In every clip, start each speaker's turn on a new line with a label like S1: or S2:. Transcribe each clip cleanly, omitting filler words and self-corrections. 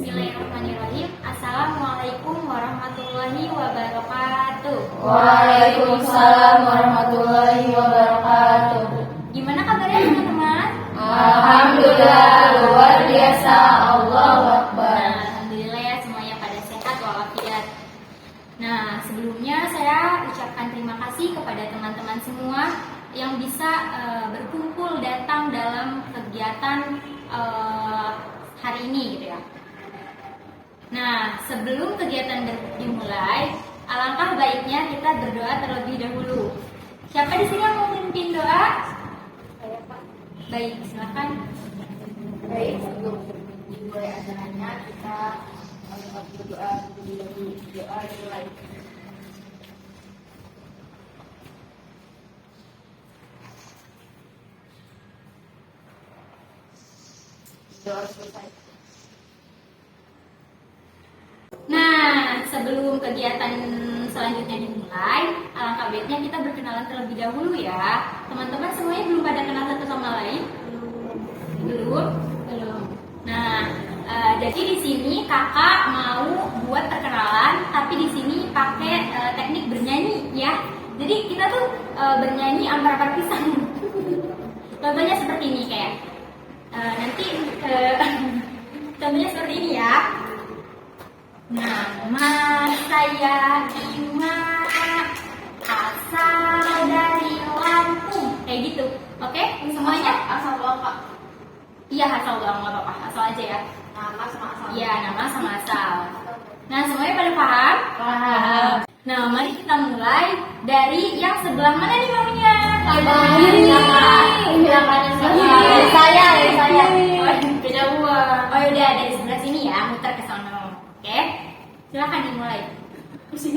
S1: Bismillahirrahmanirrahim. Assalamualaikum warahmatullahi wabarakatuh.
S2: Waalaikumsalam warahmatullahi wabarakatuh.
S1: Gimana kabarnya teman-teman?
S2: Alhamdulillah luar biasa. Allahu Akbar.
S1: Alhamdulillah ya, semuanya pada sehat walafiat. Nah, sebelumnya saya ucapkan terima kasih kepada teman-teman semua yang bisa berkumpul datang dalam kegiatan hari ini gitu ya. Nah, sebelum kegiatan dimulai, alangkah baiknya kita berdoa terlebih dahulu. Siapa di sini yang mau memimpin doa? Saya, Pak. Baik, silakan.
S2: Baik, sebelum dimulai acaranya kita berdoa terlebih dahulu. Doa dimulai. Doa selesai.
S1: Nah, sebelum kegiatan selanjutnya dimulai, alangkah baiknya kita berkenalan terlebih dahulu ya. Teman-teman semuanya belum pada kenal satu sama lain? Belum? Belum. Nah, jadi di sini kakak mau buat perkenalan, tapi di sini pakai teknik bernyanyi ya. Jadi kita tuh bernyanyi ampar-ampar pisang. Contohnya seperti ini kayak. Nanti contohnya seperti ini ya. Nama saya Ima, asal dari Lampung. Kayak gitu, oke? Semuanya?
S2: Asal doang, Kak.
S1: Iya, asal doang, nggak apa-apa, asal aja ya.
S2: Nama sama asal.
S1: Iya, nama sama asal. Nah, semuanya pada paham?
S2: Paham.
S1: Nah, mari kita mulai dari yang sebelah mana nih maunya?
S2: Saya.
S1: Oh, beda uang. Oh yaudah, dari sebelah sini ya, muter ke sana. Oke, silakan dimulai. Di situ.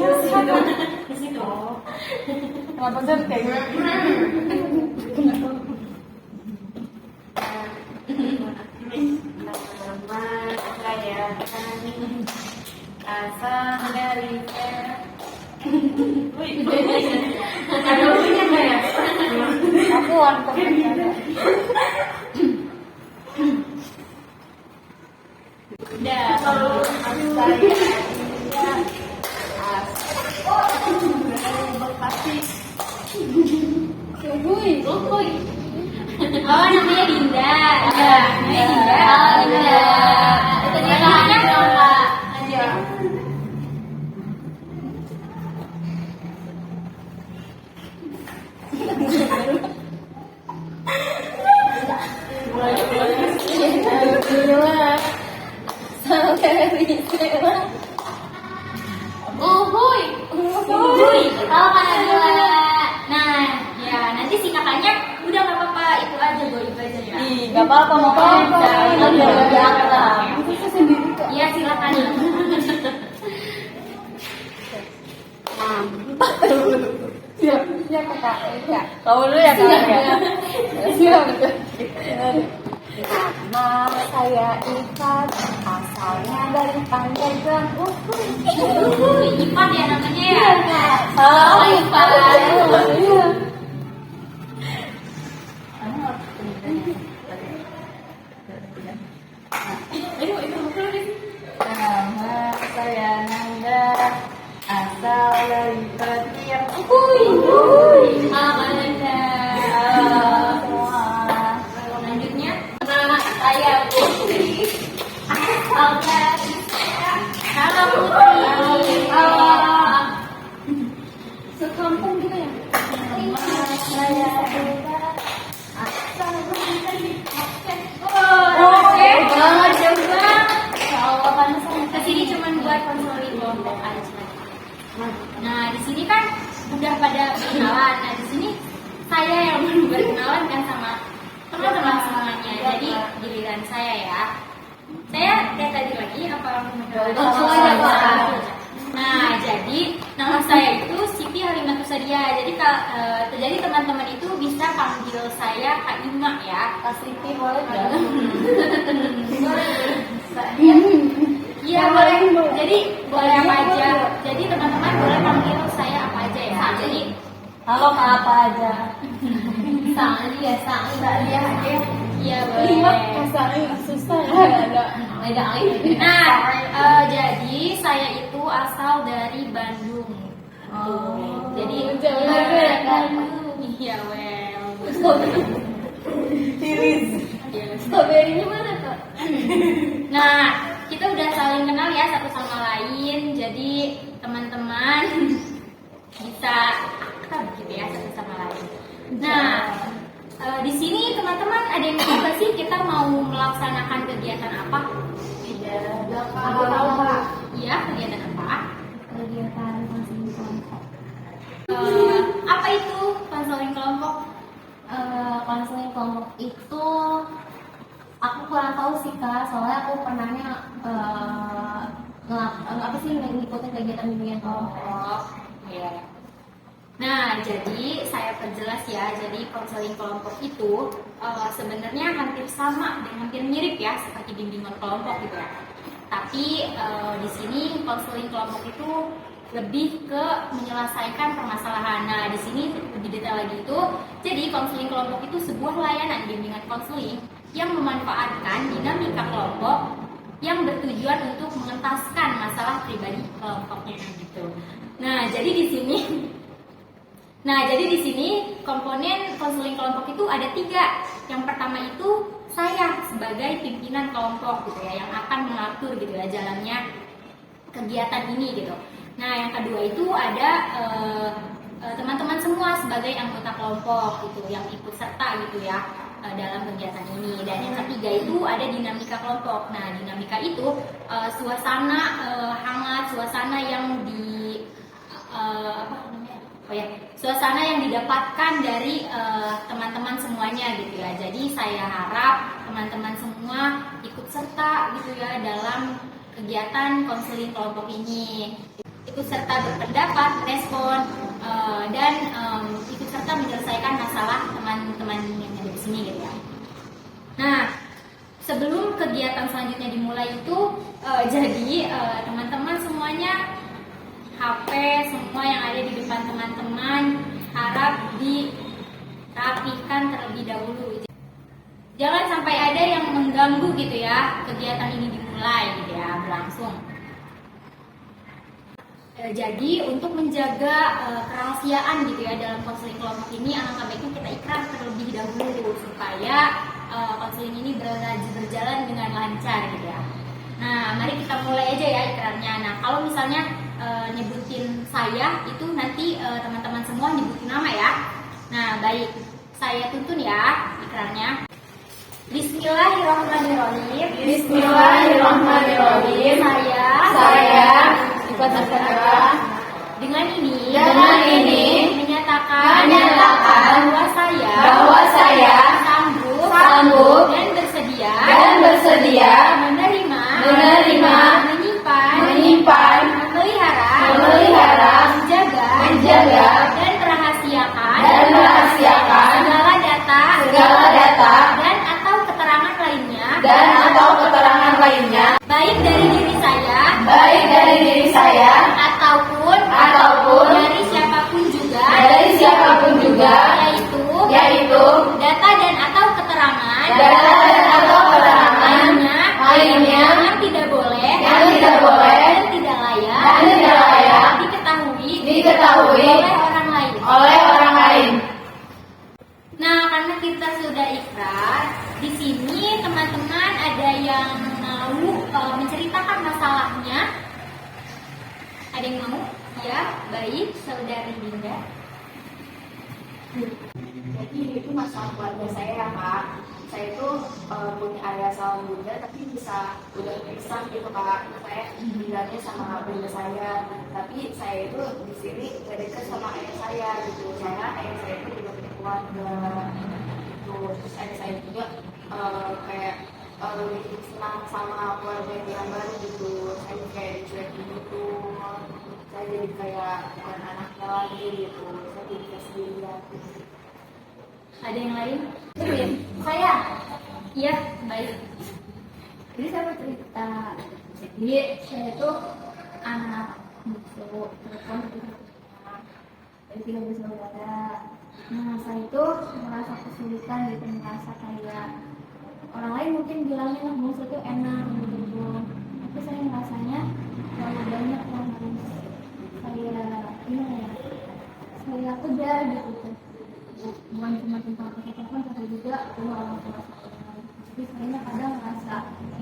S2: Kenapa sih kayak Nama saya Ani, asal dari
S1: Ada punya nggak ya?
S2: Aku wanita.
S1: Udah. Oh, namanya Dinda. Ya, namanya Dinda. Oh, Dinda. Itu dia namanya Nora. Lanjut. Uhuy. Oh, Nabila. Nah, ya nanti si kakaknya udah nggak apa-apa, itu aja gue itu aja ya.
S2: Gak apa-apa, mau apa?
S1: Iya, silakan.
S2: Ya kakak, ya. Kamu dulu ya kakak. Siap. Nama saya Ivan, asalnya dari Pandeglang.
S1: Ipan ya namanya ya.
S2: Halo
S1: Ipan.
S2: Iya. Nama saya Nanda, asal dari Petian.
S1: Alhamdulillah. Selanjutnya
S2: Nama saya Putri.
S1: asal dari Halo Putri.
S2: Sekampung kita ya. Nama saya Eda, asal dari
S1: Oke, banget juga. Ya Allah, pantesan kesini cuma buat konseling kelompok aja. Nah, di sini kan udah pada berkenalan. Nah, di sini saya yang belum berkenalan kan sama teman-teman semuanya. Jadi giliran saya ya. Saya kayak tadi lagi apa
S2: Langsung aja, Pak.
S1: Nah, jadi nama saya itu Siti Halimatus Sadia. Jadi teman-teman itu bisa panggil saya Kak Ima ya.
S2: Kak Siti boleh nggak?
S1: Iya boleh. Jadi boleh apa aja. Jadi teman-teman boleh panggil saya apa aja ya. Jadi
S2: Halo Kak apa aja?
S1: Sali ya, Sali.
S2: Mbak Lia aja.
S1: Iya boleh.
S2: Lima masalahnya susah nggak ada.
S1: Nah, jadi saya itu asal dari Bandung. Jadi
S2: jauh banget ya, Kak.
S1: Iya, well.
S2: Tiris.
S1: Yes.
S2: Strawberry-nya mana, Kak?
S1: Nah, kita udah saling kenal ya satu sama lain. Jadi teman-teman bisa akrab gitu ya satu sama lain. Nah, di sini teman-teman ada yang tahu nggak sih kita mau melaksanakan kegiatan apa? Iya, kegiatan apa?
S2: Kegiatan konseling kelompok.
S1: Apa itu konseling kelompok?
S2: Konseling kelompok itu aku kurang tahu sih Kak, soalnya aku pernahnya ngikutin kegiatan bimbingan kelompok.
S1: Iya. Nah, jadi saya perjelas ya. Jadi konseling kelompok itu sebenarnya hampir sama dan hampir mirip ya seperti bimbingan kelompok gitu ya. Tapi di sini konseling kelompok itu lebih ke menyelesaikan permasalahan. Nah, di sini lebih detail lagi itu. Jadi konseling kelompok itu sebuah layanan bimbingan konseling yang memanfaatkan dinamika kelompok yang bertujuan untuk mengentaskan masalah pribadi kelompoknya gitu. Nah, jadi di sini komponen konseling kelompok itu ada 3. Yang pertama itu saya sebagai pimpinan kelompok gitu ya, yang akan mengatur gitu ya jalannya kegiatan ini gitu. Nah, yang kedua itu ada teman-teman semua sebagai anggota kelompok gitu, yang ikut serta gitu ya dalam kegiatan ini. Dan yang ketiga itu ada dinamika kelompok. Nah, dinamika itu suasana hangat, suasana yang suasana yang didapatkan dari teman-teman semuanya gitu ya. Jadi saya harap teman-teman semua ikut serta gitu ya dalam kegiatan konseling kelompok ini. Ikut serta berpendapat, respon, dan ikut serta menyelesaikan masalah teman-teman yang ada di sini gitu ya. Nah, sebelum kegiatan selanjutnya dimulai itu, jadi teman-teman semuanya HP semua yang ada di depan teman-teman harap dirapikan terlebih dahulu. Jangan sampai ada yang mengganggu gitu ya kegiatan ini dimulai gitu ya, berlangsung. Jadi untuk menjaga kerahasiaan gitu ya dalam konseling kelompok ini, alangkah baiknya kita ikrar terlebih dahulu supaya konseling ini berjalan dengan lancar gitu ya. Nah, mari kita mulai aja ya ikrarnya. Nah, kalau misalnya nyebutin saya itu nanti teman-teman semua nyebutin nama ya. Nah, baik, saya tuntun ya ikrarnya. Bismillahirrahmanirrahim.
S2: Bismillahirrahmanirrahim.
S1: Saya
S2: dengan ini
S1: menyatakan
S2: bahwa saya
S1: sanggup dan bersedia menerima, menyimpan, memelihara, menjaga dan merahasiakan segala data dan atau keterangan lainnya baik dari diri saya ataupun dari siapapun juga yaitu data dan atau keterangan lainnya yang tidak boleh dan tidak layak diketahui oleh orang lain. Nah, karena kita sudah ikrar, di sini teman-teman ada yang mau menceritakan masalahnya? Ada yang mau? Ya, baik, saudari Dinda.
S2: Jadi itu masalah keluarga saya ya Kak. Saya itu punya ayah sama bunda tapi udah pisah gitu Kak. Saya tinggalnya sama bunda saya. Tapi saya itu di sini gak dekat sama ayah saya gitu. Ayah saya itu juga punya keluarga gitu. Terus ayah saya juga kayak lebih senang sama keluarga yang baru gitu. Saya kayak dicuekin gitu. Saya jadi kayak bukan anaknya lagi gitu. Saya jadi kesendirian.
S1: Ada yang lain?
S2: Saya.
S1: Iya, baik.
S2: Jadi saya mau cerita. Jadi saya itu anak bungsu, telepon dari 3 bersaudara. Nah, saya itu merasa kesulitan gitu, merasa kayak orang lain mungkin bilangnya anak bungsu itu enak gitu.
S3: gitu. Tapi saya ngerasanya terlalu banyak yang harus saya kejar gitu. Bukan cuma tentang percakapan tapi juga orang tua saya. Jadi saya kadang ngerasa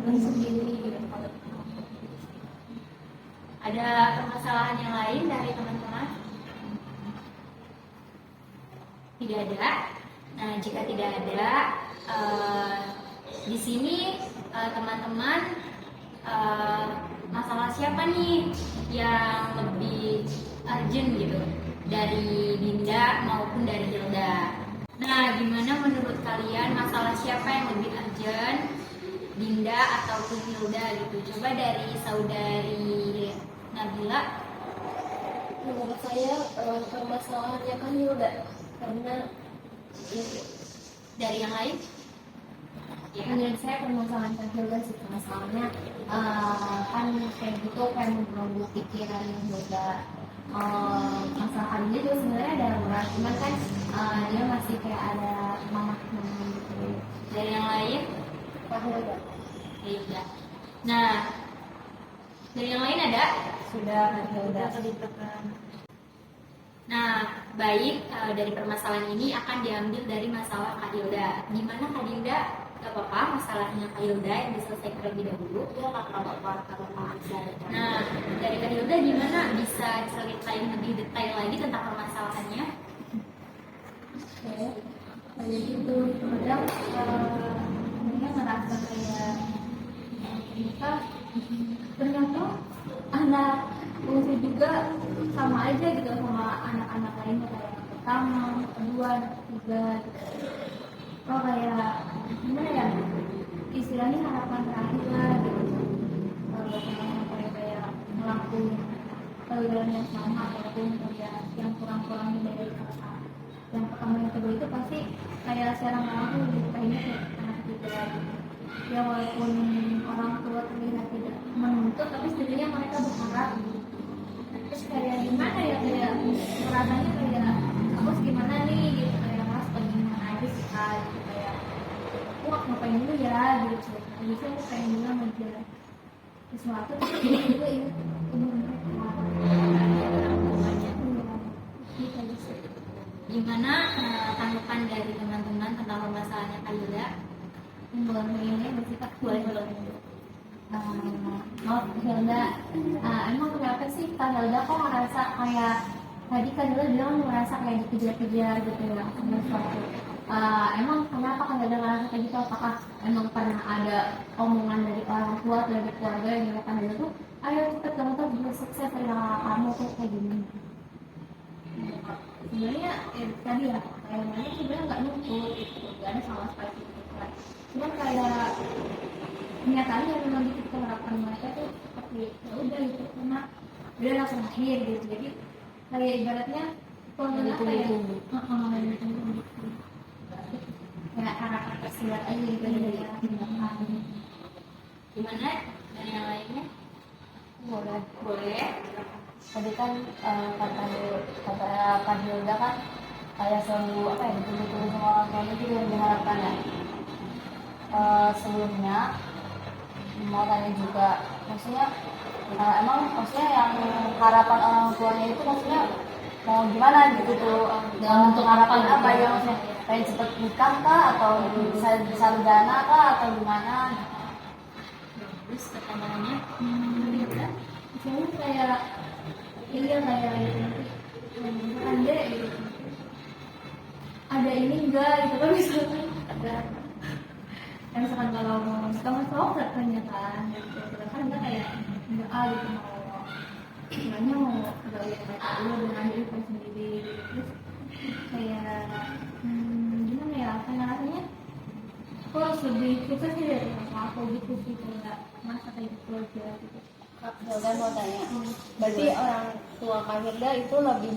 S3: sendiri gitu.
S1: Ada permasalahan yang lain dari teman-teman? Tidak ada. Nah, jika tidak ada, di sini teman-teman, masalah siapa nih yang lebih urgent gitu, dari Dinda maupun dari Hilda? Nah, gimana menurut kalian, masalah siapa yang lebih urgent, Dinda ataupun Hilda gitu? Coba dari saudari Nabila.
S3: Menurut saya permasalahannya kan Hilda, karena
S1: Dari yang lain? Ya.
S3: menurut saya permasalahan kan Hilda sih, permasalahannya kan kayak gitu kayak mengganggu pikiran Hilda. Masalah dia juga sebenarnya ada berat, cuman kan dia masih kayak ada mamah gitu.
S1: Dari yang lain?
S3: Pak Hilda
S1: Hilda. Nah, dari yang lain ada?
S3: sudah Hilda.
S1: Nah, baik, dari permasalahan ini akan diambil dari masalah Kak Hilda. Gimana Kak Dinda? Gak apa-apa, masalahnya Kak Hilda yang diselesaikan terlebih dahulu. Nah, dari Kak Hilda gimana bisa ceritain lebih detail lagi tentang permasalahannya?
S3: Oke, kayak gitu. Kadang dia ngerasa kayak ternyata anak fungsi juga sama aja gitu sama anak-anak lainnya, kayak anak pertama, kedua, anak ketiga gitu. Oh kayak gimana ya, istilahnya harapan terakhir lah gitu. Kalau kayak ngelakuin pelajaran yang sama ataupun kayak yang kurang-kurangnya dari kakak yang pertama yang kedua itu pasti kayak secara nggak langsung gitu, kayaknya kayak anak ketiga gitu. Ya walaupun orang tua terlihat tidak menuntut, tapi setidaknya mereka berharap gitu. Terus kayak gimana ya, kayak rasanya kayak aku gimana nih gitu, kayak mas bagaimana aja sih kak gitu, kayak wah ngapain dulu ya gitu. Bisa aku pengen bilang aja sesuatu tapi juga ingat umur mereka gitu aja sih.
S1: Gimana tanggapan dari teman-teman tentang permasalahannya Kak Hilda?
S3: Boleh ini bersifat boleh. Maaf Hilda, emang kenapa sih Kak Hilda kok ngerasa kayak tadi Kak Hilda bilang ngerasa kayak dikejar-kejar gitu ya sama suatu. Emang kenapa Kak Hilda ngerasa kayak gitu? Apakah emang pernah ada omongan dari orang tua atau dari keluarga yang nyatakan Hilda tuh ayo cepet kamu tuh bisa sukses dari kamu tuh kayak gini? Sebenarnya tadi ya kayak mana sebenarnya nggak nuntut gitu, nggak ada sama sekali gitu. Cuma kayak kenyataannya memang gitu, harapan mereka tuh seperti ya udah gitu, karena udah langsung terakhir gitu. Jadi kayak ibaratnya kalau kayak kayak harapan tersirat aja gitu ya.
S1: Gimana dari yang lainnya? Boleh.
S4: Tadi kan kata Kak Hilda kan kayak selalu apa ya, betul-betul sama orang tuanya itu yang diharapkan ya. Sebelumnya mau tanya juga, maksudnya emang maksudnya yang harapan orang tuanya itu maksudnya mau gimana gitu tuh, dalam bentuk harapan apa ya, maksudnya pengen cepet nikah kah atau bisa sarjana kah atau gimana?
S1: Terus pertanyaannya,
S3: Misalnya kayak iya kayak gitu, ada gitu, ada ini enggak gitu kan, misalkan ada yang misalkan kalau kamu tahu katanya kan gitu, kan enggak kayak enggak gitu, mau istilahnya mau gawe mereka dulu dengan diri saya sendiri gitu. Terus kayak gimana ya, karena rasanya aku harus lebih sukses sih dari aku gitu sih, kayak masa kayak gitu aja gitu.
S4: Kak Hilda mau tanya, berarti orang tua Kak Hilda itu lebih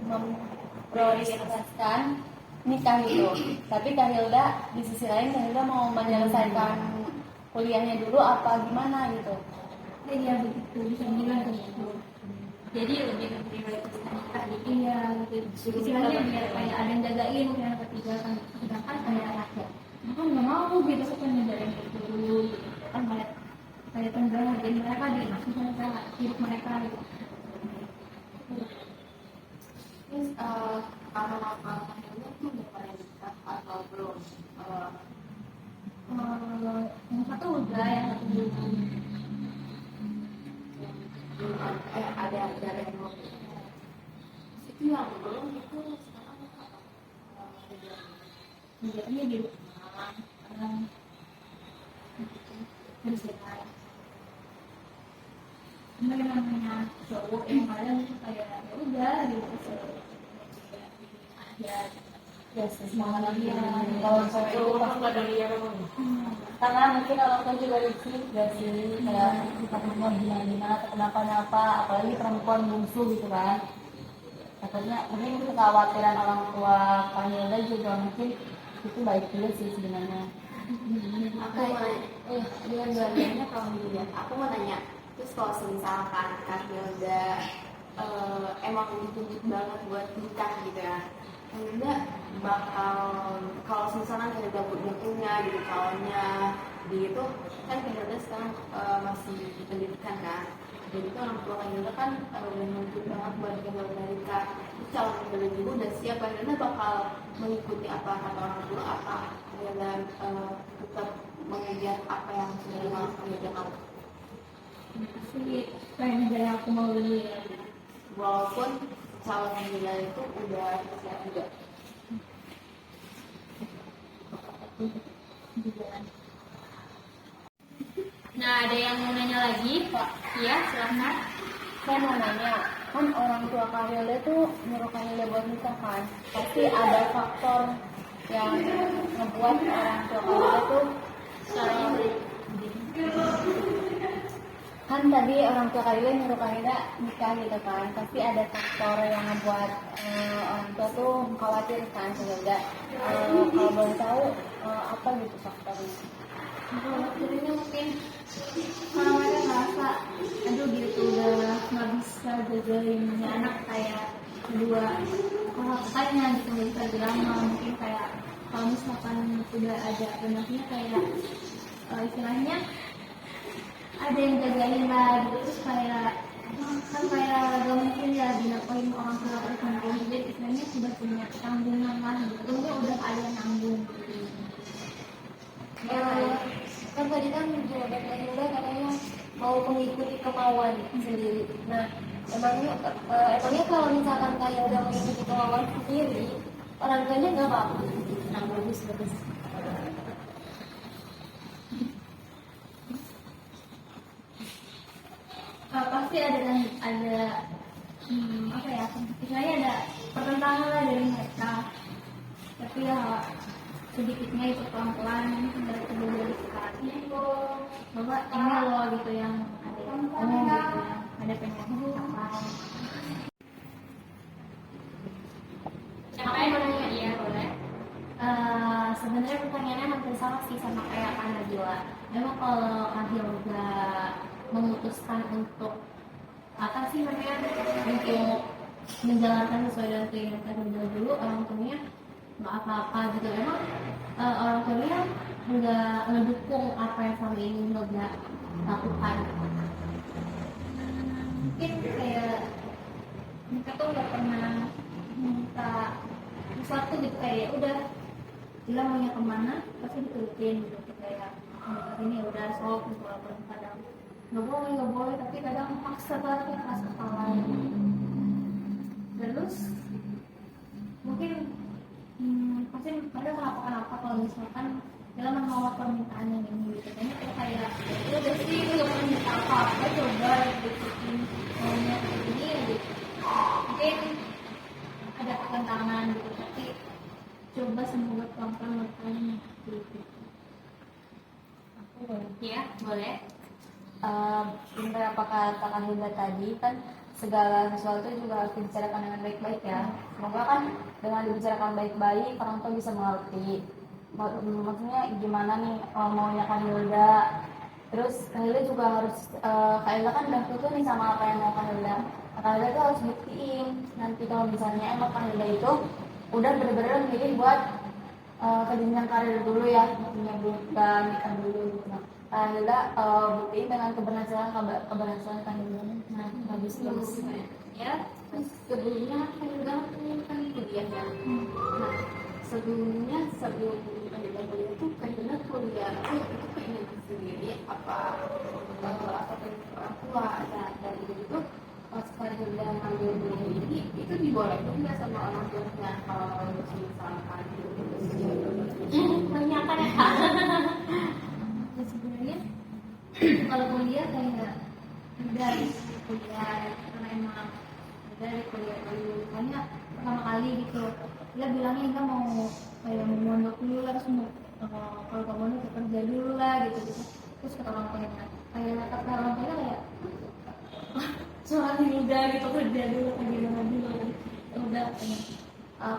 S4: memprioritaskan nikah gitu, tapi Kak Hilda di sisi lain Kak Hilda mau menyelesaikan kuliahnya dulu apa gimana gitu?
S3: Iya begitu, bisa bilang begitu.
S1: jadi lebih memprioritaskan nikah gitu.
S3: Iya gitu, istilahnya biar kayak ada yang jagain yang ketiga kan, sedangkan kayak rakyat kan nggak mau gitu, aku pengen jagain itu dulu gitu kan, kayak kita kayak hargain mereka di misalnya hidup mereka gitu.
S2: Terus kakak-kakak kalian tuh udah pada nikah atau belum?
S3: Yang satu udah, yang satu belum.
S2: Ada yang belum. Itu yang belum itu sekarang apa?
S3: Kerjanya di rumah, harus jalan. Cuma yang namanya cowok yang kadang kayak ya udah gitu aja.
S4: Ya sih, semangat dia. Kalau cewek itu pasti ada dia karena mungkin orang tua juga risih gak sih, kayak kita mau gimana atau kenapa-napa, apalagi perempuan bungsu gitu kan. Katanya mungkin kekhawatiran orang tua Panilda juga mungkin itu baik juga sih sebenarnya.
S2: Aku mau
S4: Dia dua-duanya kalau
S2: ya, aku mau nanya. Terus kalau misalkan Kak Hilda emang dituntut banget buat nikah gitu ya, Hilda bakal kalau misalkan Hilda udah punya gitu calonnya gitu kan, Hilda sekarang masih di pendidikan kan, jadi kan orang tua Hilda kan udah nuntut banget buat Hilda menikah. Terus calon Hilda juga udah siap, Hilda bakal mengikuti apa kata orang tua, apa Hilda tetap mengejar apa yang sudah dimau Hilda mau?
S3: Sih pengen dari aku mau dulu ya.
S2: Walaupun calon Hilda itu udah siap juga.
S1: Nah, ada yang mau nanya lagi, Pak? Iya, silakan.
S4: saya mau nanya, kan orang tua Kamilda tuh nyuruh Kamilda buat nikah kan, pasti ada faktor yang ngebuat orang tua Kamilda tuh kan tadi orang tua Kamilda nyuruh Kamilda nikah gitu kan, pasti ada faktor yang ngebuat orang tua tuh khawatir kan Kamilda. Kalau boleh tahu apa gitu faktornya?
S3: Kalau waktunya mungkin kalau mereka ngerasa aduh gitu udah nggak bisa jagain anak kayak kedua kakaknya gitu nggak bisa lama, mungkin kayak kalau misalkan udah ada anaknya kayak istilahnya ada yang jagain lah gitu, terus kayak kan kayak gak mungkin ya dinafkahin orang tua terus nanti, jadi istilahnya sudah punya tanggungan lah gitu, mungkin udah ada yang nanggung gitu.
S4: Kan tadi kan jawaban Hilda katanya mau mengikuti kemauan sendiri. Nah, emangnya kalau misalkan kayak udah mengikuti kemauan sendiri, orang tuanya nggak apa-apa. Nah, bagus.
S3: Pasti ada apa ya, istilahnya ada pertentangan lah dari mereka, tapi ya sedikitnya itu pelan-pelan dari kedua sekarang bahwa ini loh gitu yang ada gitu, ada pengen apa.
S1: Apa yang mau nanya? Iya, boleh.
S3: Sebenarnya pertanyaannya hampir sama sih sama kayak Kak Najwa. Memang kalau Kak Hilda memutuskan untuk apa sih namanya untuk menjalankan sesuai dengan keinginan Kak Hilda dulu, orang tuanya nggak apa-apa gitu. Emang orang tuanya nggak ngedukung apa yang selama ini Hilda lakukan. Mungkin kayak mereka tuh nggak pernah minta sesuatu gitu, kayak udah Bila maunya kemana pasti diturutin gitu, kayak ini udah sok gitu, walaupun kadang nggak boleh tapi kadang maksa banget ya, keras kepala gitu. Terus mungkin pasti ada kenapa kalau misalkan Bila menolak permintaan yang ini gitu, kayak udah sih nggak pernah minta apa-apa, coba ikutin maunya kayak gini gitu. Mungkin ada pertentangan gitu, tapi coba semoga pelan-pelan bertanya gitu.
S4: Aku boleh.
S1: Iya, boleh.
S4: Benar apa kata Kak Hilda tadi, kan segala sesuatu juga harus dibicarakan dengan baik-baik ya. Semoga kan dengan dibicarakan baik-baik orang tua bisa mengerti. Maksudnya gimana nih maunya Kak Hilda. Terus Kak Hilda juga harus Kak Hilda kan udah tutup nih sama apa yang mau Kak Hilda. Kak Hilda tuh harus buktiin nanti kalau misalnya emang Kak Hilda itu udah bener-bener milih buat ke jenjang karir dulu ya, maksudnya bukan nikah dulu gitu. Hilda buktiin dengan keberhasilan kan ini. Nah, bagus.
S2: Ya, sebelumnya kan juga kan kuliah ya. Nah, sebelum pendidikan kuliah itu kayaknya kuliah itu keinginan sendiri apa orang tua dan itu pas Hilda ngambil kuliah ini itu dibolehin nggak sama orang tuanya kalau misalkan
S1: Menanyakan ya.
S3: Ya, sebenarnya kalau kuliah kayak dari kuliah karena emang dari kuliah dulu makanya pertama kali gitu dia bilangnya enggak mau kayak mau mondok dulu lah terus mau kalau kamu mondok ya kerja dulu lah gitu gitu terus kata orang tuanya kayak kata orang tuanya kayak soalnya udah gitu kerja dulu kerja dulu ya udah kayak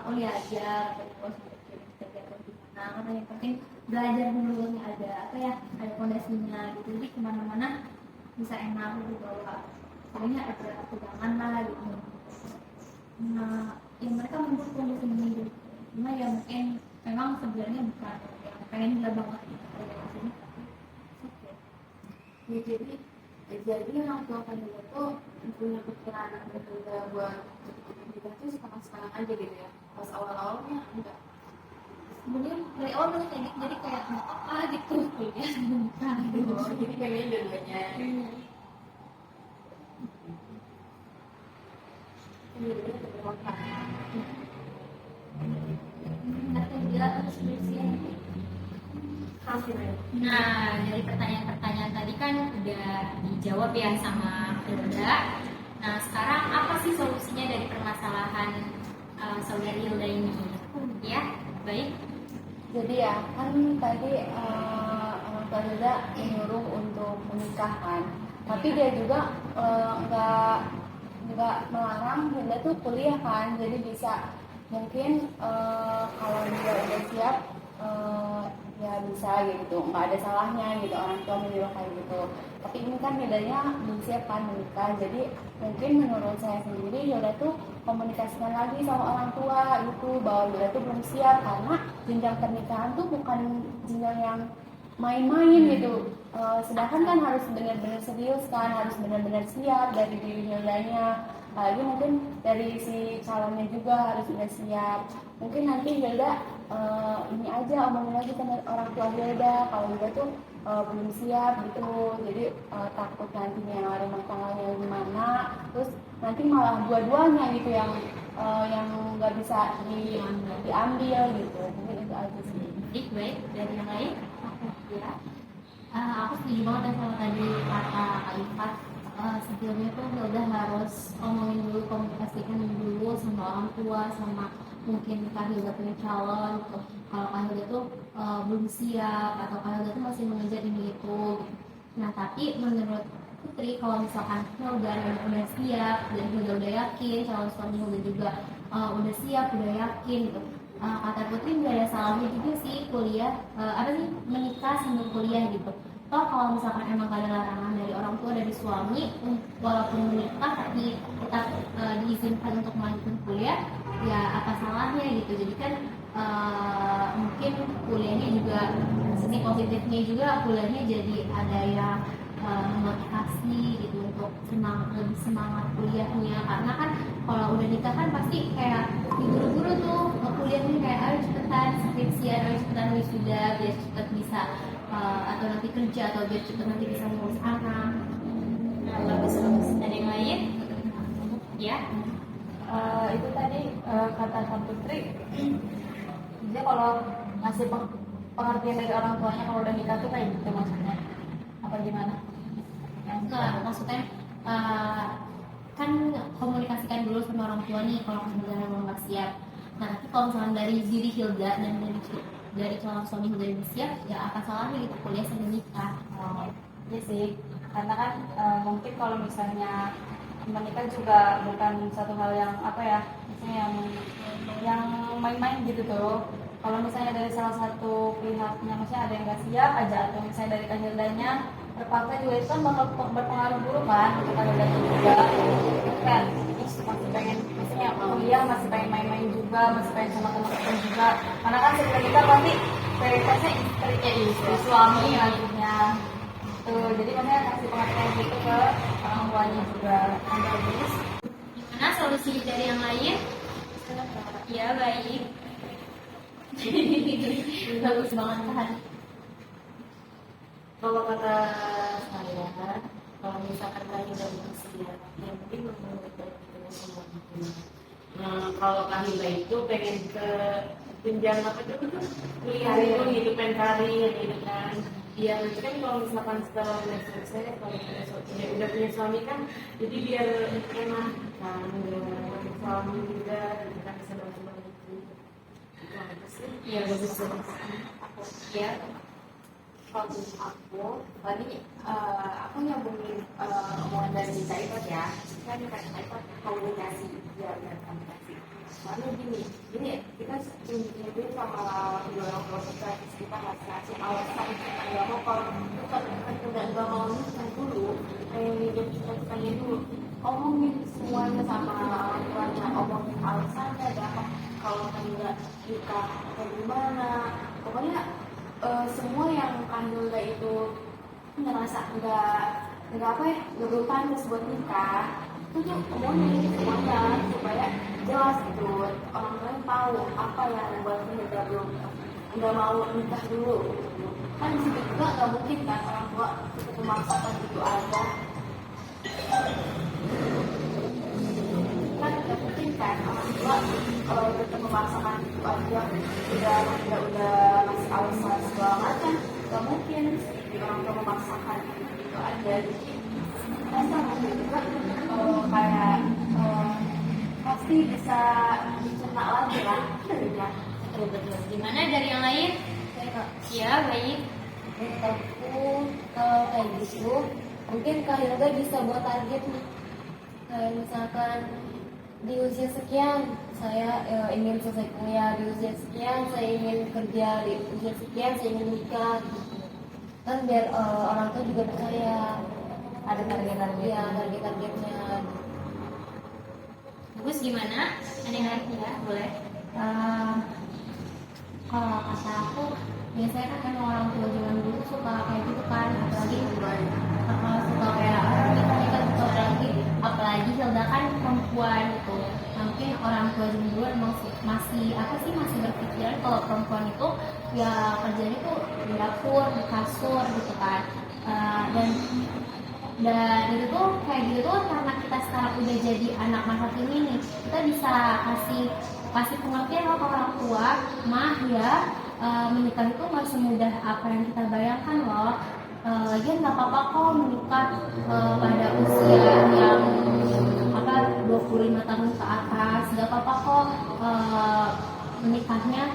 S3: kuliah aja terus kerja gimana karena yang penting belajar dulu nih ada apa ya ada fondasinya gitu jadi kemana-mana bisa enak gitu bahwa soalnya ada pegangan lah gitu. Nah, yang mereka mendukung di sini gitu. Cuma ya mungkin memang sebenarnya bukan yang pengen gila banget gitu kayak sini. Oke.
S2: Ya, jadi orang tua kandung itu punya pikiran juga buat kita tuh sekarang aja gitu ya pas awal-awalnya enggak
S3: Sebenarnya dari awal tuh kayak gitu, jadi kayak nggak apa gitu kuliah nikah gitu.
S2: jadi pengen dua-duanya
S1: Nah, dari pertanyaan-pertanyaan tadi kan udah dijawab ya sama Hilda. Nah, sekarang apa sih solusinya dari permasalahan saudari Hilda ini? Ya, baik.
S4: Jadi ya kan tadi orang tua Hilda menyuruh untuk menikah kan, tapi dia juga nggak melarang Hilda tuh kuliah kan, jadi bisa mungkin kalau dia udah siap ya bisa gitu, nggak ada salahnya gitu orang tua menyuruh kayak gitu. Tapi ini kan Hildanya belum siap kan menikah, jadi mungkin menurut saya sendiri Hilda tuh komunikasikan lagi sama orang tua gitu bahwa Hilda tuh belum siap karena jenjang pernikahan tuh bukan jenjang yang main-main gitu. Sedangkan kan harus benar-benar serius kan, harus benar-benar siap dari diri Hildanya. Apalagi mungkin dari si calonnya juga harus udah siap. Mungkin nanti Hilda ini aja omongin lagi sama orang tua Hilda kalau Hilda tuh belum siap gitu, jadi takut nantinya rumah tangganya gimana, terus nanti malah dua-duanya gitu yang nggak bisa diambil gitu. Mungkin itu aja sih.
S1: Baik, dari yang lain? Ya. Aku setuju banget ya sama tadi kata Kak Ifat. Sebelumnya tuh udah harus omongin dulu, komunikasikan dulu sama orang tua, sama mungkin Kak Hilda punya calon gitu. Kalau Kak Hilda tuh belum siap atau Kak Hilda tuh masih mengejar ini itu. Nah, tapi menurut Putri kalau misalkan udah siap dan Hilda udah yakin, calon suami Hilda juga udah siap, udah yakin gitu. Kata Putri nggak ada salahnya juga sih kuliah, menikah sambil kuliah gitu. Toh kalau misalkan emang gak ada larangan dari orang tua, dari suami, walaupun menikah tapi tetap diizinkan untuk melanjutkan kuliah, ya apa salahnya gitu. Jadi kan mungkin kuliahnya juga sisi positifnya juga kuliahnya jadi ada yang motivasi gitu untuk lebih semangat kuliahnya, karena kan kalau udah nikah kan pasti kayak diburu-buru tuh kuliahnya kayak ayo cepetan skripsian, ayo cepetan wisuda biar cepet bisa atau nanti kerja atau biar cepet nanti bisa ngurus anak. Bagus. Ada yang lain? Ya.
S4: Itu tadi kata Kak Putri, dia kalau ngasih pengertian dari orang tuanya kalau udah nikah tuh kayak gitu maksudnya apa gimana?
S1: Enggak, maksudnya kan komunikasikan dulu sama orang tua nih kalau misalnya memang nggak siap. Nah, tapi kalau misalnya dari diri Hilda dan dari calon suami Hilda yang siap, ya apa salahnya gitu kuliah sambil nikah?
S4: Iya sih, karena kan mungkin kalau misalnya menikah juga bukan satu hal yang apa ya, misalnya yang main-main gitu tuh. Kalau misalnya dari salah satu pihaknya, maksudnya ada yang nggak siap aja, atau misalnya dari Kak Hildanya terpaksa juga, itu kan bakal berpengaruh buruk kan untuk Kak Hildanya juga. Kan, masih pengen, maksudnya kuliah masih pengen main-main juga, masih pengen sama teman-teman juga. Karena kan setelah kita pasti prioritasnya istri suami nantinya. tuh. Jadi maksudnya kasih pengertian gitu ke orang tuanya juga yang bagus.
S1: Gimana solusi dari yang lain? Ya baik.
S3: Bagus banget kan.
S2: Kalau kata saya, kalau misalkan kalian udah bersedia, yang penting menurut kita semua gitu. Nah, kalau Kahila itu pengen ke jenjang apa itu kuliah itu gitu, pengen karir gitu kan. Iya, nanti kan kalau misalkan setelah udah selesai, kalau udah punya suami kan, jadi biar enak kan, udah punya suami juga, kita bisa bantu-bantu. Itu apa sih?
S1: Ya bagus bagus.
S2: Aku ya. Kalau aku tadi aku nyambungin omongan dari Dita itu ya, kan kata komunikasi, ya komunikasi. Soalnya gini kita itu sama dua orang tua kita ngasih alasan nggak mau kalau nggak mau nikah dulu, kayak hidup kita dulu, omongin semuanya sama orang tuanya, omongin alasannya ada apa, kalau nggak nikah kayak gimana, pokoknya semua yang Kahila itu ngerasa nggak apa ya, nggak belum pantas buat nikah, itu tuh omongin semuanya supaya jelas gitu, orang lain tahu apa yang membuat Kahila belum nggak mau nikah dulu. Kan di situ juga nggak mungkin kan orang tua cukup memaksakan gitu aja. Kan nggak mungkin kan orang tua kalau tetap memaksakan itu aja, udah masih alasan segala macam, nggak mungkin orang tua memaksakan itu aja. Jadi sama juga kayak pasti bisa dicerna lagi lah ya.
S1: Betul. Gimana dari yang lain? Ya baik.
S3: Aku kalau kayak gitu mungkin Kak Hilda bisa buat target nih, kayak misalkan di usia sekian saya ingin selesai kuliah, di usia sekian saya ingin kerja, di usia sekian saya ingin nikah gitu. Kan biar orang tua juga percaya
S4: Ada target-target.
S3: ya target-targetnya.
S1: Bagus gimana? Ada yang lain ya? Boleh.
S3: Kalau kata aku biasanya kan emang orang tua zaman dulu suka kayak gitu kan, apalagi suka kayak nikah gitu, apalagi Hilda kan perempuan gitu. Nah, mungkin orang tua zaman dulu emang masih berpikiran kalau perempuan itu ya kerjanya tuh di dapur, di kasur gitu kan. Dan itu tuh kayak gitu tuh karena kita sekarang udah jadi anak masa kini nih, kita bisa kasih pengertian ke orang tua, mah ya menikah itu nggak semudah apa yang kita bayangkan loh. Lagian nggak apa-apa kok menikah pada usia yang 25 tahun ke atas, nggak apa-apa kok menikahnya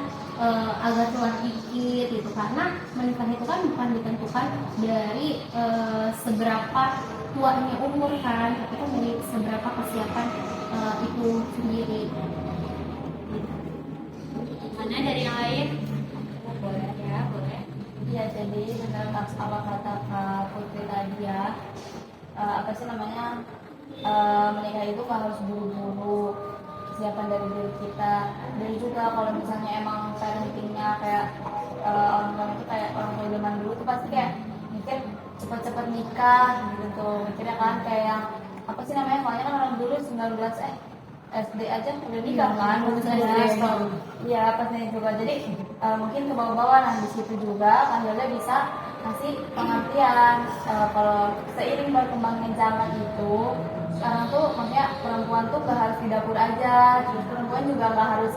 S3: agak tua dikit gitu, karena menikah itu kan bukan ditentukan dari seberapa tuanya umur kan, tapi kan dari seberapa kesiapan itu sendiri.
S1: Mana dari yang lain?
S4: Boleh.
S1: Ya boleh.
S4: Iya, jadi benar apa kata Kak Putri tadi ya, apa sih namanya, menikah itu nggak harus buru-buru, kesiapan dari diri kita. Dan juga kalau misalnya emang parentingnya kayak orang tua itu kayak orang tua zaman dulu tuh pasti kayak mikir cepet-cepet nikah gitu tuh, mikirnya kan kayak yang apa sih namanya, soalnya kan orang dulu 19 SD aja udah nikah kan, iya pastinya juga. Jadi mungkin ke bawah-bawah, nah di situ juga kan Hilda bisa kasih pengertian kalau seiring berkembangnya zaman itu, sekarang tuh maksudnya perempuan tuh gak harus di dapur aja, terus perempuan juga gak harus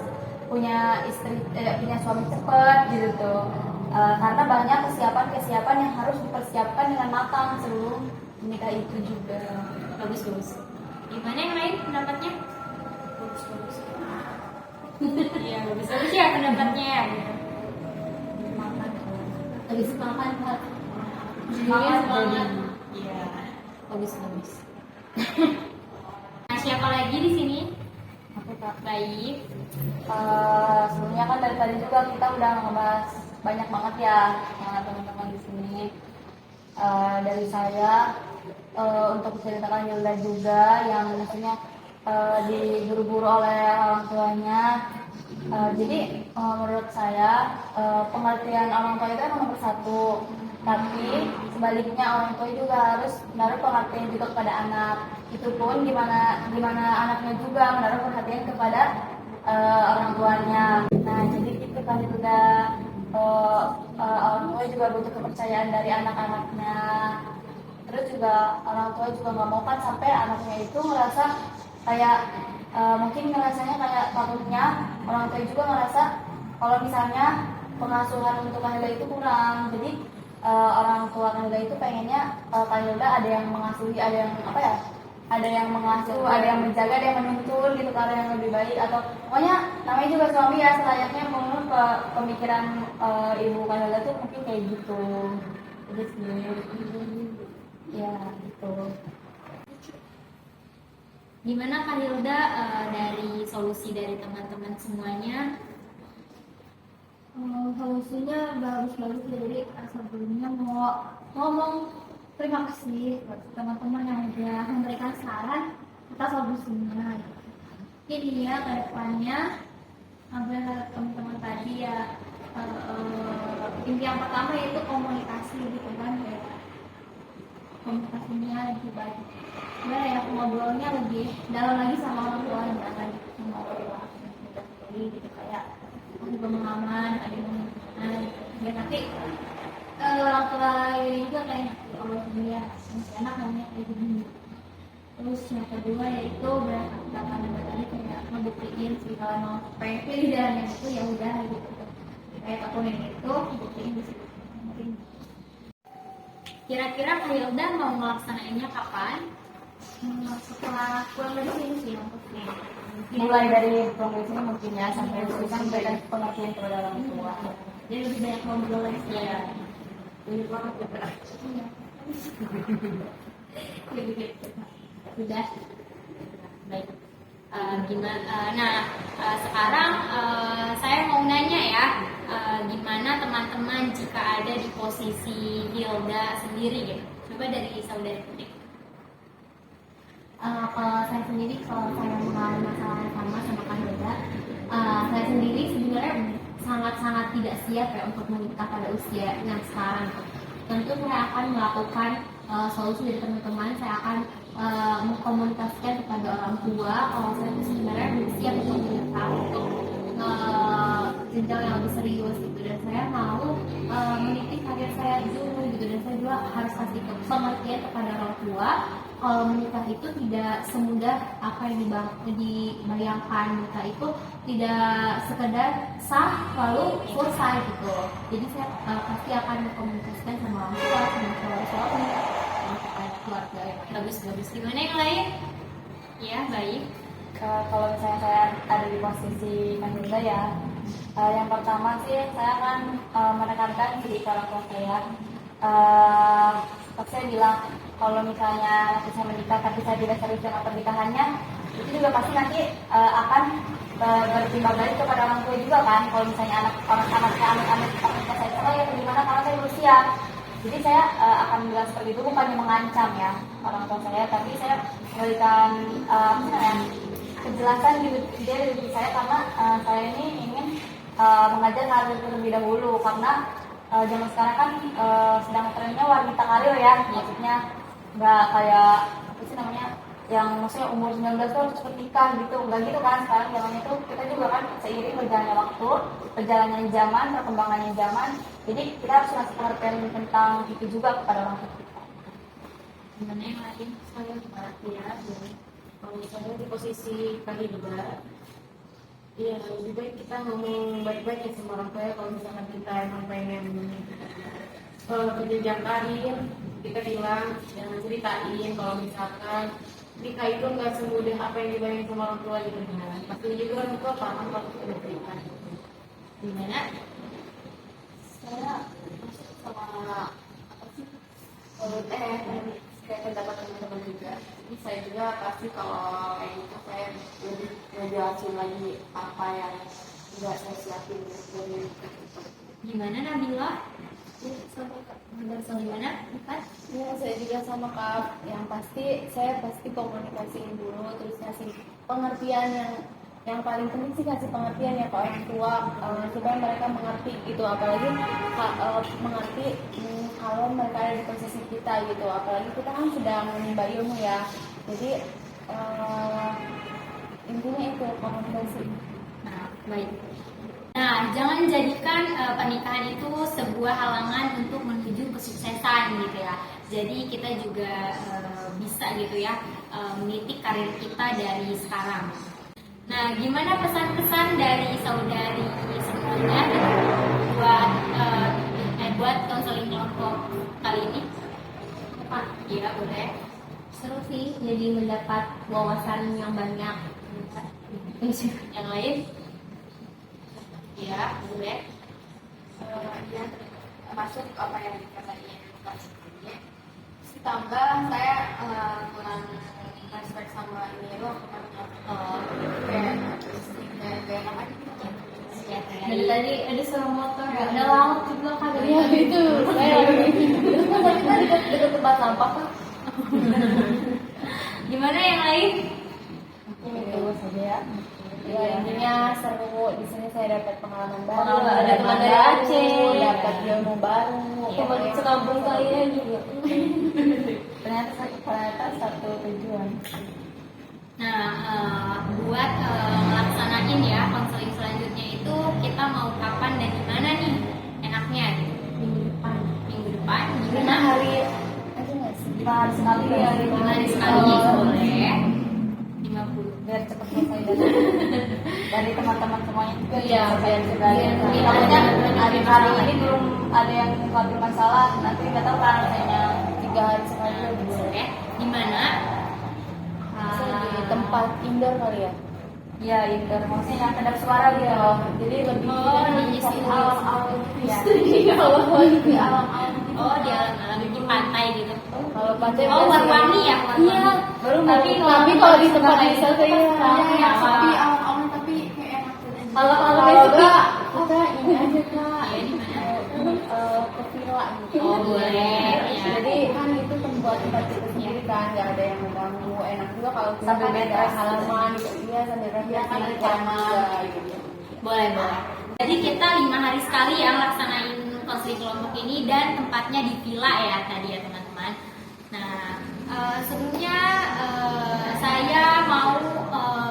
S4: punya punya suami cepet gitu tuh, karena banyak kesiapan yang harus dipersiapkan dengan matang sebelum menikah itu juga.
S1: Bagus. Gimana yang lain pendapatnya? Iya bagus ya pendapatnya.
S3: Habis makan Kak.
S1: Semangat. Iya. Bagus. Nah, siapa lagi di sini?
S4: Aku tak
S1: Baik.
S4: sebelumnya kan dari tadi juga kita udah ngebahas banyak banget ya sama teman-teman di sini. Dari saya untuk menceritakan Hilda juga yang maksudnya diburu-buru oleh orang tuanya. Jadi menurut saya pengertian orang tua itu emang nomor satu. Tapi sebaliknya orang tua juga harus menaruh perhatian juga kepada anak. Itu pun gimana anaknya juga menaruh perhatian kepada orang tuanya. Nah jadi itu kan juga orang tua juga butuh kepercayaan dari anak-anaknya. Terus juga orang tua juga nggak mau kan sampai anaknya itu ngerasa kayak mungkin ngerasanya kayak takutnya orang tua juga ngerasa kalau misalnya pengasuhan untuk Kahilda itu kurang. Jadi orang tua Kahilda itu pengennya Kahilda ada yang mengasuhi, ada yang apa ya? Ada yang mengasuh, ada yang menjaga, ada yang menuntun gitu ke arah yang lebih baik, atau pokoknya namanya juga suami ya selayaknya menurut pemikiran ibu Kahilda tuh mungkin kayak gitu. Jadi sih ya gitu.
S1: Gimana Kak Hilda dari solusi dari teman-teman semuanya?
S3: Solusinya bagus-bagus ya. Jadi sebelumnya mau ngomong terima kasih buat teman-teman yang udah memberikan saran atas solusinya. Mungkin ya ke depannya sampai teman-teman tadi ya inti yang pertama yaitu komunikasi gitu kan, kayak komunikasinya lebih baik. Gimana ya, ngobrolnya lebih dalam lagi sama orang tua, jangan sama orang tua gitu, kayak lebih pemahaman, ada yang mengenai biar nanti orang tua ini juga kayak Allah dia masih enak namanya kayak gini. Terus yang kedua yaitu berdasarkan tadi kayak ngebuktiin sih kalau mau pengen pilih jalan yang itu ya udah gitu, kayak aku yang itu buktiin di situ.
S1: Kira-kira Kak Hilda mau melaksanainnya kapan?
S3: Setelah pulang dari sini sih maksudnya.
S4: Mulai dari pulang dari sini mungkin ya sampai bisa memberikan pengertian kepada orang tua.
S3: Jadi lebih banyak ngobrol lagi sih ya.
S1: Ini banget ya Kak. Sudah. Baik. Sekarang saya mau nanya ya, gimana teman-teman jika ada di posisi Hilda sendiri gitu? Coba dari saudari Putri.
S3: Kalau saya sendiri, kalau saya mengalami masalah yang sama Kak Hilda, saya sendiri sebenarnya sangat-sangat tidak siap ya untuk menikah pada usia yang sekarang. Tentu saya akan melakukan solusi dari teman-teman. Saya akan mengkomunikasikan kepada orang tua kalau saya sebenarnya belum siap untuk menikah, untuk jenjang yang lebih serius gitu, dan saya mau meniti karir saya dulu gitu, dan saya juga harus kasih pengertian kepada orang tua kalau menikah itu tidak semudah apa yang dibayangkan. Menikah itu tidak sekedar sah lalu selesai gitu. Jadi saya pasti akan mengkomunikasikan sama orang tua, sama suami, sama keluarga.
S1: Bagus. Gimana yang lain? Ya, baik.
S4: Kalau misalnya saya ada di posisi Kak Hilda ya, yang pertama sih saya akan menekankan diri ke orang tua saya. Saya bilang kalau misalnya nanti saya menikah tapi saya tidak serius dengan pernikahannya, itu juga pasti nanti akan bertimbang balik kepada orang tua juga kan. Kalau misalnya anak saya amit-amit saya cerai, gimana karena saya belum siap. Jadi saya akan bilang seperti itu, bukannya mengancam ya orang tua saya, tapi saya memberikan kejelasan di diri saya, karena saya ini ingin mengajar hal itu terlebih dahulu, karena zaman sekarang kan sedang trennya wanita karir ya, maksudnya nggak kayak apa sih namanya, yang maksudnya umur 19 tuh harus cepet nikah gitu, nggak gitu kan. Sekarang zaman itu kita juga kan seiring berjalannya waktu, berjalannya zaman, perkembangannya zaman, jadi kita harus ngasih pengertian tentang itu juga kepada orang tua kita.
S1: Gimana yang lain?
S2: Saya ya, kalau saya di posisi Kak Hilda, ya lebih baik kita ngomong baik-baik ya sama orang tua ya. Kalau misalkan kita emang pengen berjenjang karir, kita bilang, jangan ceritain kalau misalkan nikah itu nggak semudah apa yang dibayangin sama orang tua gitu kan. Pasti juga orang tua paham kalau kita udah cerita.
S1: Gimana?
S2: Saya sama apa sih? Kayak pendapat teman-teman juga. Jadi saya juga pasti kalau kayak gitu saya lebih ngejelasin lagi apa yang nggak saya siapin dari
S1: Gimana Nabila?
S3: Gimana? Empat?
S2: Ya, saya juga sama Kak. Yang pasti saya pasti komunikasiin dulu, terus ngasih pengertian yang yang paling penting sih kasih pengertian ya ke orang tua, supaya mereka mengerti gitu, apalagi mengerti kalau mereka ada di posisi kita gitu, apalagi kita kan sedang menimba ilmu ya. Jadi intinya itu komunikasi.
S1: Nah, baik. Nah, jangan jadikan pernikahan itu sebuah halangan untuk menuju kesuksesan gitu ya. Jadi kita juga bisa gitu ya menitik karir kita dari sekarang. Nah, gimana pesan-pesan dari saudari semuanya buat konseling kelompok kali ini? Pak, iya boleh.
S3: Seru sih, jadi mendapat wawasan yang banyak.
S1: Yang lain? Iya, boleh.
S2: Ya, termasuk apa yang dikatakan Pak sebelumnya. Ditambah saya kurang respect sama ini loh, kayak gak enak aja gitu.
S3: Dari tadi ada suara motor, ada laut di belakang.
S2: Iya itu, saya terus masa kita dekat tempat sampah Pak.
S1: Gimana yang lain?
S2: Itu saja ya. Ya intinya seru, di sini saya dapat pengalaman baru,
S3: Ada teman dari Aceh,
S2: dapat ilmu baru,
S3: Teman sekampung kalian juga.
S4: ternyata satu tujuan.
S1: Nah, buat melaksanain ya konseling selanjutnya itu kita mau kapan dan di mana nih enaknya gitu. Minggu depan
S2: 5
S1: gimana?
S2: hari aja nggak sih?
S4: 5 hari sekali ya.
S1: 5 hari sekali boleh. 50.
S4: Biar cepat selesai dari teman-teman semuanya juga.
S2: Iya, biar
S4: Takutnya hari ini belum ada yang ngungkapin masalah, nanti nggak tahu kan misalnya 3 hari sekali gitu.
S1: Boleh. Di mana?
S2: Di tempat indoor kali ya.
S4: Iya, indoor maksudnya yang kedap suara gitu.
S2: Jadi lebih
S1: Di
S2: alam-alam
S4: Iya.
S2: di alam-alam.
S1: Oh, di alam-alam di pantai gitu.
S2: Kalau pantai
S1: Oh, warna-warni ya,
S2: Iya.
S1: warna-warni.
S2: Tapi kalau di tempat
S1: Kayak
S2: wisata
S1: gitu,
S2: ya.
S1: Iya,
S2: Tapi alam-alam tapi kayak enak aja.
S3: Kalau
S2: enggak, kita ini aja Kak.
S1: Iya, di mana?
S2: Ke villa gitu.
S1: Oh, boleh. Ya.
S2: Jadi kan itu tempat kita sendiri kan, nggak ada yang mengganggu. Enak juga kalau kita
S4: Sambil
S2: kan ada
S4: bebas.
S2: halaman gitu, iya sambil refleksi juga gitu.
S1: Boleh, boleh. Jadi kita 5 hari sekali ya laksanain konseling kelompok ini dan tempatnya di villa ya tadi ya teman-teman. Nah, sebelumnya saya mau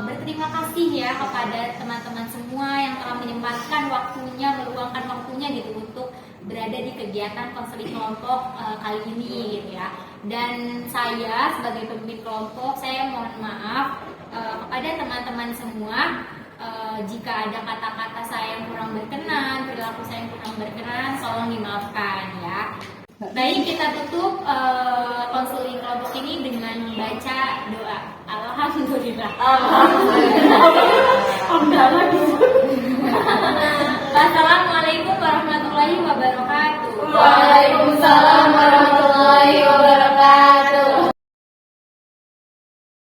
S1: berterima kasih ya kepada teman-teman semua yang telah menyempatkan waktunya, meluangkan waktunya gitu untuk berada di kegiatan konseling kelompok kali ini gitu ya. Dan saya sebagai pemimpin kelompok, saya mohon maaf kepada teman-teman semua jika ada kata-kata saya yang kurang berkenan, perilaku saya yang kurang berkenan, tolong dimaafkan ya. Baik, kita tutup konseling kelompok ini dengan membaca doa. Alhamdulillah.
S4: Alhamdulillah.